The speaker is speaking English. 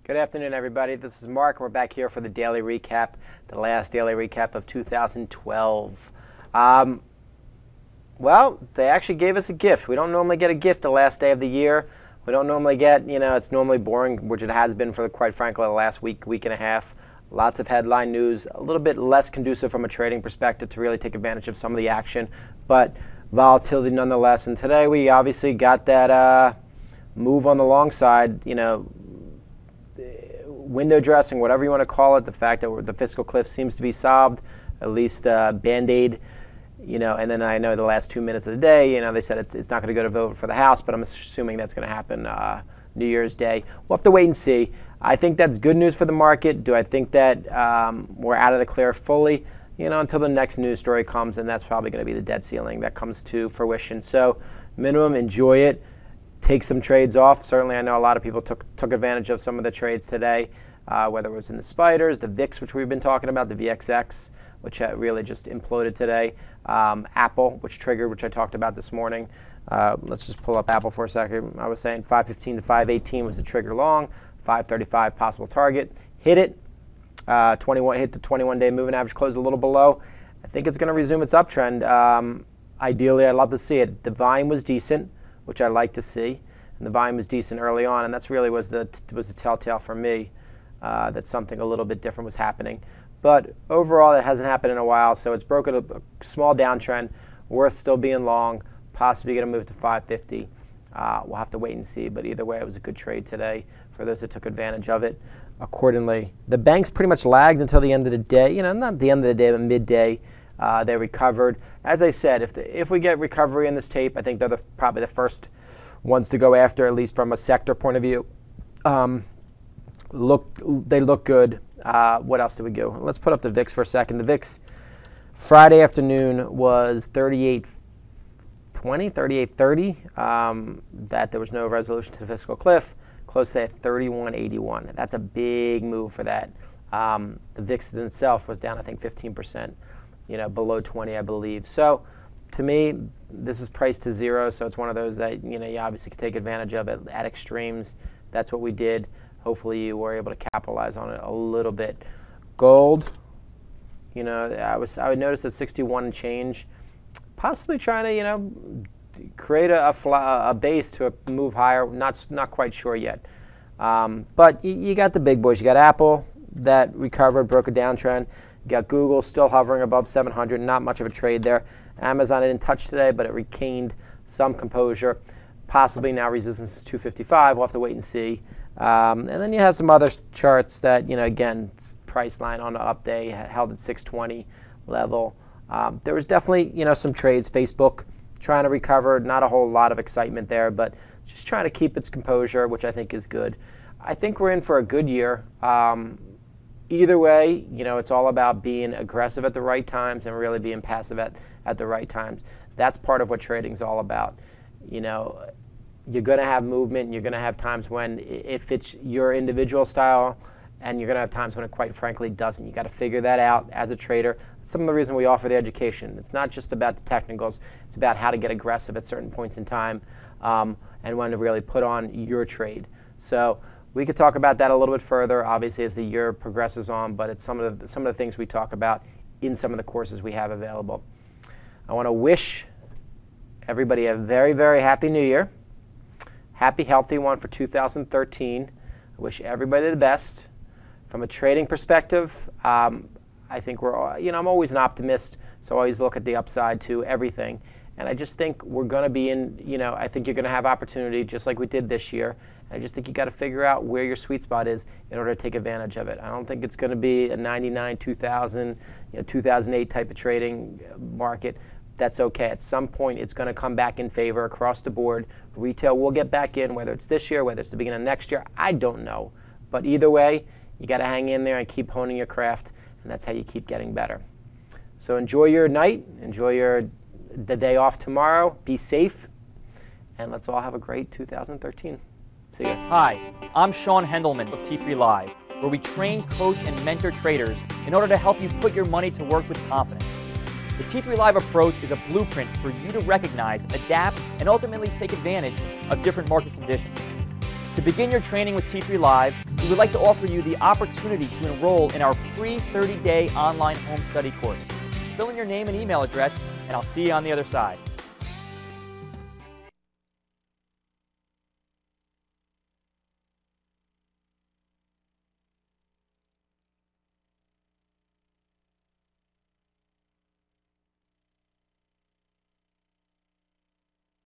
Good afternoon, everybody. This is Mark, and we're back here for the daily recap, the last daily recap of 2012. Well, they actually gave us a gift. We don't normally get a gift the last day of the year. We don't normally get, it's normally boring, which it has been for, quite frankly, the last week and a half. Lots of headline news, a little bit less conducive from a trading perspective to really take advantage of some of the action, but volatility nonetheless. And today we obviously got that move on the long side, window dressing, whatever you want to call it, the fact that the fiscal cliff seems to be solved, at least Band-Aid, and then I know the last 2 minutes of the day, they said it's not going to go to vote for the House, but I'm assuming that's going to happen New Year's Day. We'll have to wait and see. I think that's good news for the market. Do I think that we're out of the clear fully? Until the next news story comes, and that's probably going to be the debt ceiling that comes to fruition. So minimum, enjoy it. Take some trades off. Certainly, I know a lot of people took advantage of some of the trades today, whether it was in the spiders, the VIX, which we've been talking about, the VXX, which really just imploded today, Apple, which I talked about this morning. Let's just pull up Apple for a second. I was saying 515 to 518 was the trigger long, 535 possible target. Hit it. Hit the 21-day moving average, closed a little below. I think it's going to resume its uptrend. Ideally, I'd love to see it. The volume was decent, which I like to see, and the volume was decent early on, and that's really was the telltale for me that something a little bit different was happening. But overall, it hasn't happened in a while, so it's broken a small downtrend, worth still being long, possibly going to move to 550. We'll have to wait and see, but either way, it was a good trade today for those that took advantage of it. Accordingly, the banks pretty much lagged until the end of the day. Not the end of the day, but midday. They recovered. As I said, if we get recovery in this tape, I think they're probably the first ones to go after, at least from a sector point of view. They look good. What else did we do? Let's put up the VIX for a second. The VIX Friday afternoon was 38.20, 38.30. That there was no resolution to the fiscal cliff. Close to that 31.81. That's a big move for that. The VIX in itself was down, I think, 15%. Below 20, I believe. So, to me, this is priced to zero. So it's one of those that you obviously can take advantage of it at extremes. That's what we did. Hopefully, you were able to capitalize on it a little bit. Gold, I would notice at 61 and change, possibly trying to create a base to move higher. Not quite sure yet. But you got the big boys. You got Apple that recovered, broke a downtrend. You got Google still hovering above 700, not much of a trade there. Amazon I didn't touch today, but it retained some composure. Possibly now resistance is 255. We'll have to wait and see. And then you have some other charts that, again, price line on the up day held at 620 level. There was definitely, some trades. Facebook trying to recover. Not a whole lot of excitement there, but just trying to keep its composure, which I think is good. I think we're in for a good year. Either way, it's all about being aggressive at the right times and really being passive at the right times. That's part of what trading's all about. You're going to have movement, and you're going to have times when it fits your individual style, and you're going to have times when it quite frankly doesn't. You got to figure that out as a trader. That's some of the reason we offer the education. It's not just about the technicals. It's about how to get aggressive at certain points in time and when to really put on your trade. So we could talk about that a little bit further, obviously, as the year progresses on, but it's some of the things we talk about in some of the courses we have available. I want to wish everybody a very, very happy New Year. Happy, healthy one for 2013. I wish everybody the best. From a trading perspective, I think I'm always an optimist, so I always look at the upside to everything. And I just think we're going to be in, I think you're going to have opportunity just like we did this year. I just think you got to figure out where your sweet spot is in order to take advantage of it. I don't think it's going to be a 99, 2000, 2008 type of trading market. That's okay. At some point, it's going to come back in favor across the board. Retail will get back in, whether it's this year, whether it's the beginning of next year. I don't know. But either way, you got to hang in there and keep honing your craft, and that's how you keep getting better. So enjoy your night. Enjoy the day off tomorrow. Be safe, and let's all have a great 2013. See ya. Hi, I'm Sean Hendelman of T3 Live, where we train, coach, and mentor traders in order to help you put your money to work with confidence. The T3 Live approach is a blueprint for you to recognize, adapt, and ultimately take advantage of different market conditions. To begin your training with T3 Live, we would like to offer you the opportunity to enroll in our free 30-day online home study course. Fill in your name and email address, and I'll see you on the other side.